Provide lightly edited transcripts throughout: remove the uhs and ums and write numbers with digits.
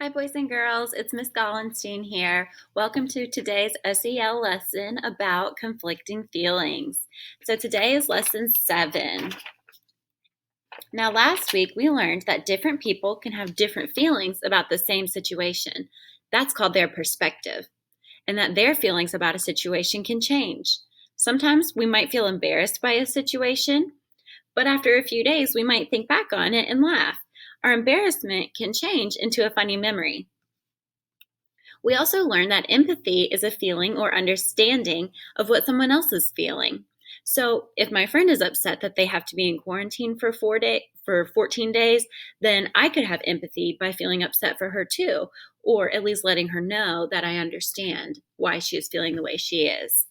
Hi, boys and girls. It's Miss Gollenstein here. Welcome to today's SEL lesson about conflicting feelings. So today is lesson 7. Now, last week we learned that different people can have different feelings about the same situation. That's called their perspective, and that their feelings about a situation can change. Sometimes we might feel embarrassed by a situation, but after a few days we might think back on it and laugh. Our embarrassment can change into a funny memory. We also learned that empathy is a feeling or understanding of what someone else is feeling. So if my friend is upset that they have to be in quarantine for 14 days, then I could have empathy by feeling upset for her too, or at least letting her know that I understand why she is feeling the way she is.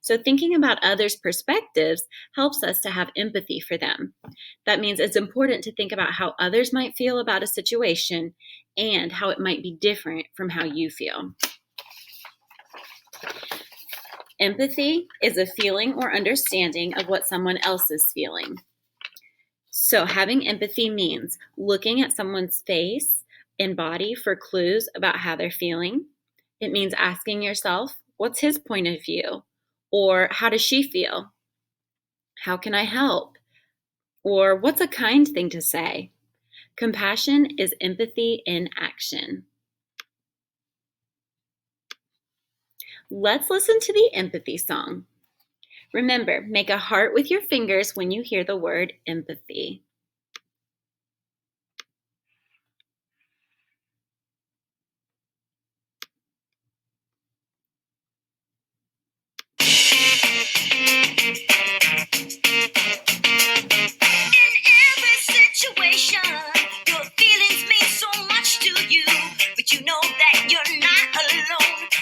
So thinking about others' perspectives helps us to have empathy for them. That means it's important to think about how others might feel about a situation and how it might be different from how you feel. Empathy is a feeling or understanding of what someone else is feeling. So having empathy means looking at someone's face and body for clues about how they're feeling. It means asking yourself, what's his point of view? Or how does she feel? How can I help? Or what's a kind thing to say? Compassion is empathy in action. Let's listen to the empathy song. Remember, make a heart with your fingers when you hear the word empathy.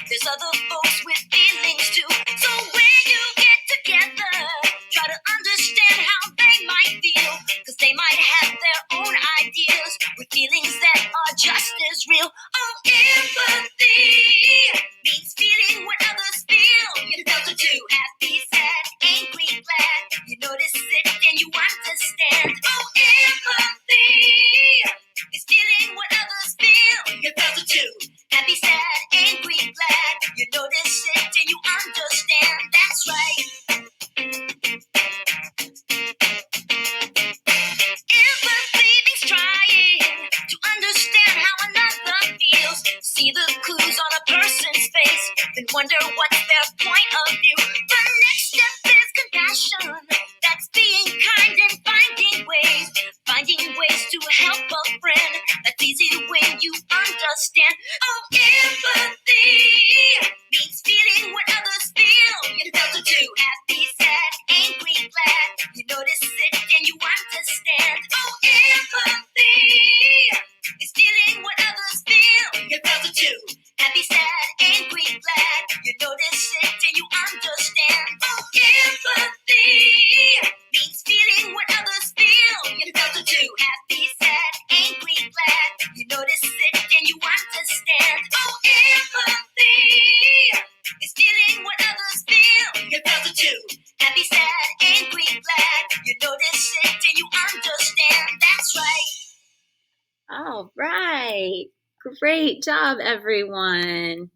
There's other folks with feelings too. So when you get together, try to understand how they might feel. Cause they might have their own ideas with feelings that are just as real. Oh, empathy means feeling what others feel. You felt it too. Happy, sad, angry, glad. You notice it and you understand. Oh, empathy is feeling what others feel. You felt it too. Happy, sad, angry, glad. You notice it and you understand. That's right. Empathy means trying to understand how another feels. See the clues on a person's face, then wonder what's their point of view. The next step is compassion. That's being kind and finding ways to help a friend. That's easy when you understand. Oh, empathy means feeling what others feel. You felt it too. Happy, sad, angry, glad. You notice it and you understand. Oh, empathy is feeling what others feel. You felt it too. Happy, sad, angry, glad. You notice it and you understand. Oh, empathy means feeling what others feel. You felt it too. Happy, sad, angry, glad. You notice it and you understand. Oh, empathy is feeling what others feel. You felt it too. Happy, sad, angry, glad. You notice it and you understand. That's right. All right. Great job, everyone.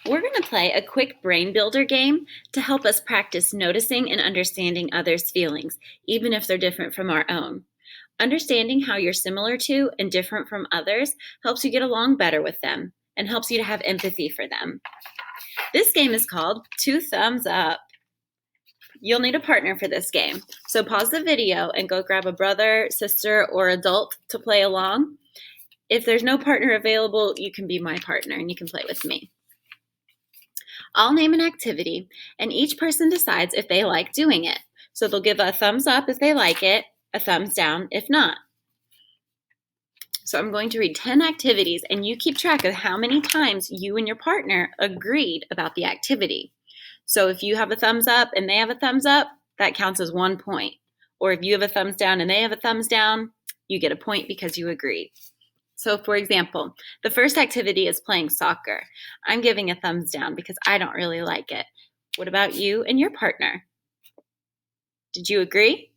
We're going to play a quick brain builder game to help us practice noticing and understanding others' feelings, even if they're different from our own. Understanding how you're similar to and different from others helps you get along better with them and helps you to have empathy for them. This game is called 2 Thumbs Up. You'll need a partner for this game, so pause the video and go grab a brother, sister, or adult to play along. If there's no partner available, you can be my partner and you can play with me. I'll name an activity, and each person decides if they like doing it. So they'll give a thumbs up if they like it, a thumbs down if not. So I'm going to read 10 activities, and you keep track of how many times you and your partner agreed about the activity. So if you have a thumbs up and they have a thumbs up, that counts as 1 point. Or if you have a thumbs down and they have a thumbs down, you get a point because you agreed. So for example, the first activity is playing soccer. I'm giving a thumbs down because I don't really like it. What about you and your partner? Did you agree?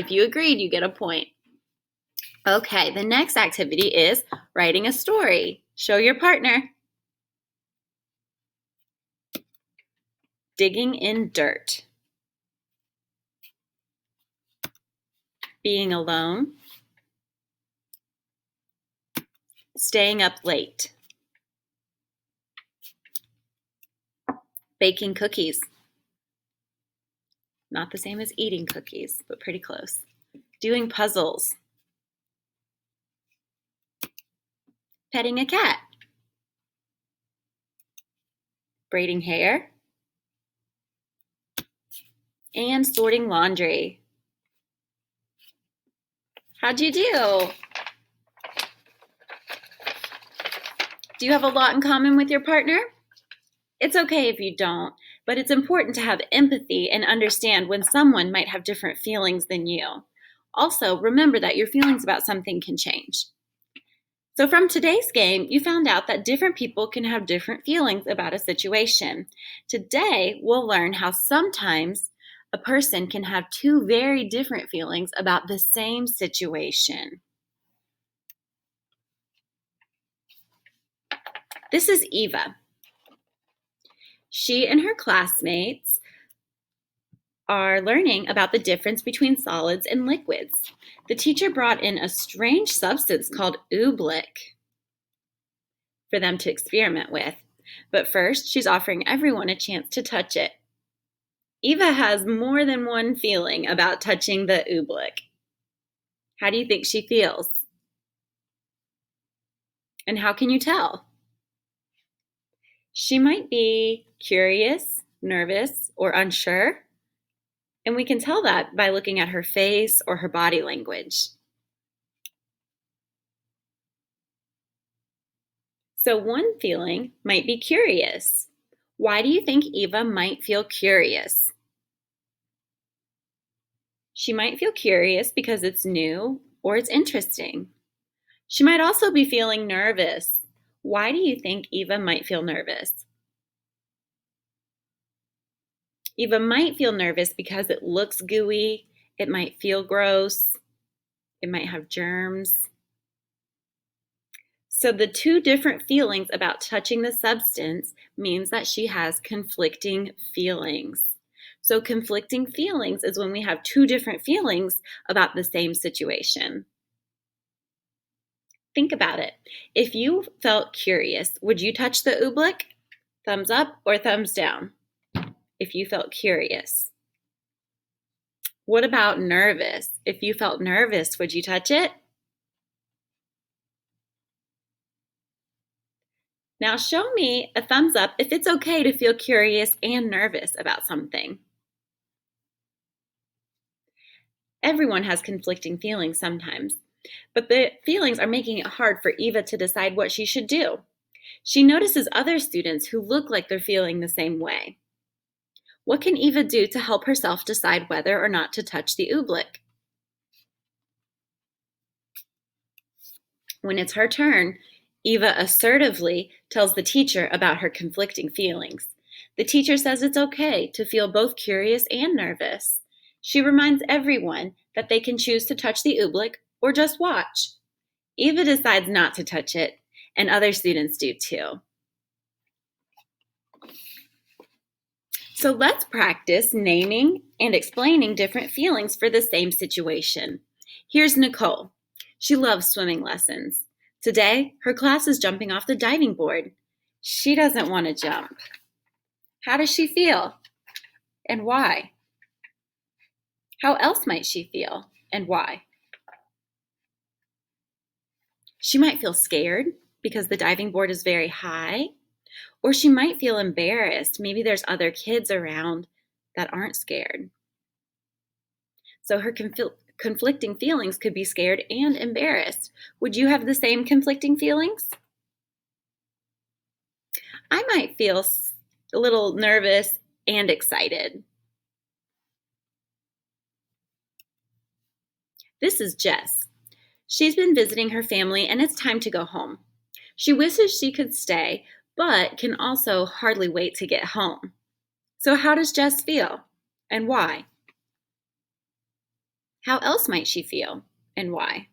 If you agreed, you get a point. Okay, the next activity is writing a story. Show your partner. Digging in dirt. Being alone. Staying up late. Baking cookies. Not the same as eating cookies, but pretty close. Doing puzzles. Petting a cat. Braiding hair. And sorting laundry. How'd you do? Do you have a lot in common with your partner? It's okay if you don't, but it's important to have empathy and understand when someone might have different feelings than you. Also, remember that your feelings about something can change. So from today's game, you found out that different people can have different feelings about a situation. Today, we'll learn how sometimes a person can have two very different feelings about the same situation. This is Eva. She and her classmates are learning about the difference between solids and liquids. The teacher brought in a strange substance called oobleck for them to experiment with. But first, she's offering everyone a chance to touch it. Eva has more than one feeling about touching the oobleck. How do you think she feels? And how can you tell? She might be curious, nervous, or unsure. And we can tell that by looking at her face or her body language. So one feeling might be curious. Why do you think Eva might feel curious? She might feel curious because it's new or it's interesting. She might also be feeling nervous. Why do you think Eva might feel nervous? Eva might feel nervous because it looks gooey, it might feel gross, it might have germs. So the two different feelings about touching the substance means that she has conflicting feelings. So conflicting feelings is when we have two different feelings about the same situation. Think about it. If you felt curious, would you touch the oobleck? Thumbs up or thumbs down? If you felt curious. What about nervous? If you felt nervous, would you touch it? Now show me a thumbs up if it's okay to feel curious and nervous about something. Everyone has conflicting feelings sometimes, but the feelings are making it hard for Eva to decide what she should do. She notices other students who look like they're feeling the same way. What can Eva do to help herself decide whether or not to touch the oobleck? When it's her turn, Eva assertively tells the teacher about her conflicting feelings. The teacher says it's okay to feel both curious and nervous. She reminds everyone that they can choose to touch the oobleck or just watch. Eva decides not to touch it, and other students do too. So let's practice naming and explaining different feelings for the same situation. Here's Nicole. She loves swimming lessons. Today, her class is jumping off the diving board. She doesn't want to jump. How does she feel? And why? How else might she feel? And why? She might feel scared because the diving board is very high, or she might feel embarrassed. Maybe there's other kids around that aren't scared. So her conflicting feelings could be scared and embarrassed. Would you have the same conflicting feelings? I might feel a little nervous and excited. This is Jess. She's been visiting her family and it's time to go home. She wishes she could stay, but can also hardly wait to get home. So how does Jess feel and why? How else might she feel and why?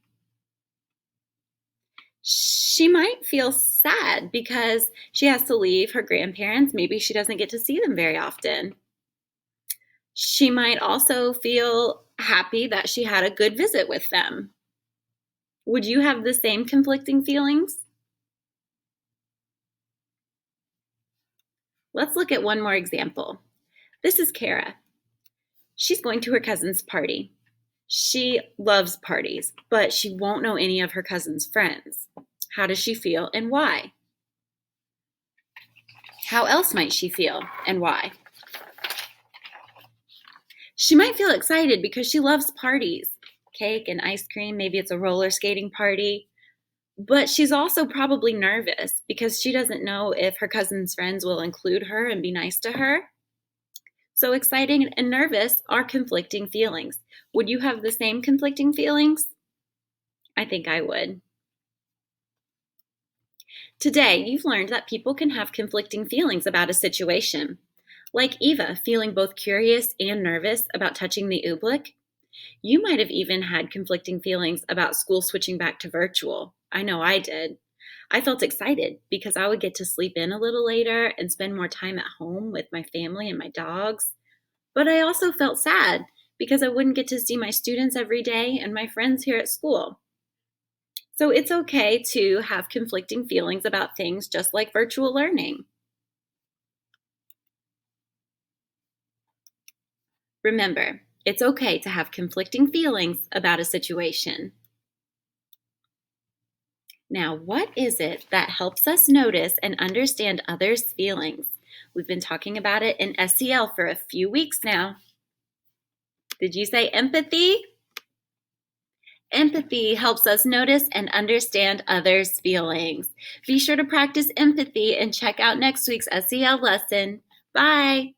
She might feel sad because she has to leave her grandparents. Maybe she doesn't get to see them very often. She might also feel happy that she had a good visit with them. Would you have the same conflicting feelings? Let's look at one more example. This is Kara. She's going to her cousin's party. She loves parties, but she won't know any of her cousin's friends. How does she feel and why? How else might she feel and why? She might feel excited because she loves parties, cake and ice cream. Maybe it's a roller skating party. But she's also probably nervous because she doesn't know if her cousin's friends will include her and be nice to her. So exciting and nervous are conflicting feelings. Would you have the same conflicting feelings? I think I would. Today, you've learned that people can have conflicting feelings about a situation. Like Eva feeling both curious and nervous about touching the oobleck. You might have even had conflicting feelings about school switching back to virtual. I know I did. I felt excited because I would get to sleep in a little later and spend more time at home with my family and my dogs. But I also felt sad because I wouldn't get to see my students every day and my friends here at school. So it's okay to have conflicting feelings about things just like virtual learning. Remember, it's okay to have conflicting feelings about a situation. Now, what is it that helps us notice and understand others' feelings? We've been talking about it in SEL for a few weeks now. Did you say empathy? Empathy helps us notice and understand others' feelings. Be sure to practice empathy and check out next week's SEL lesson. Bye.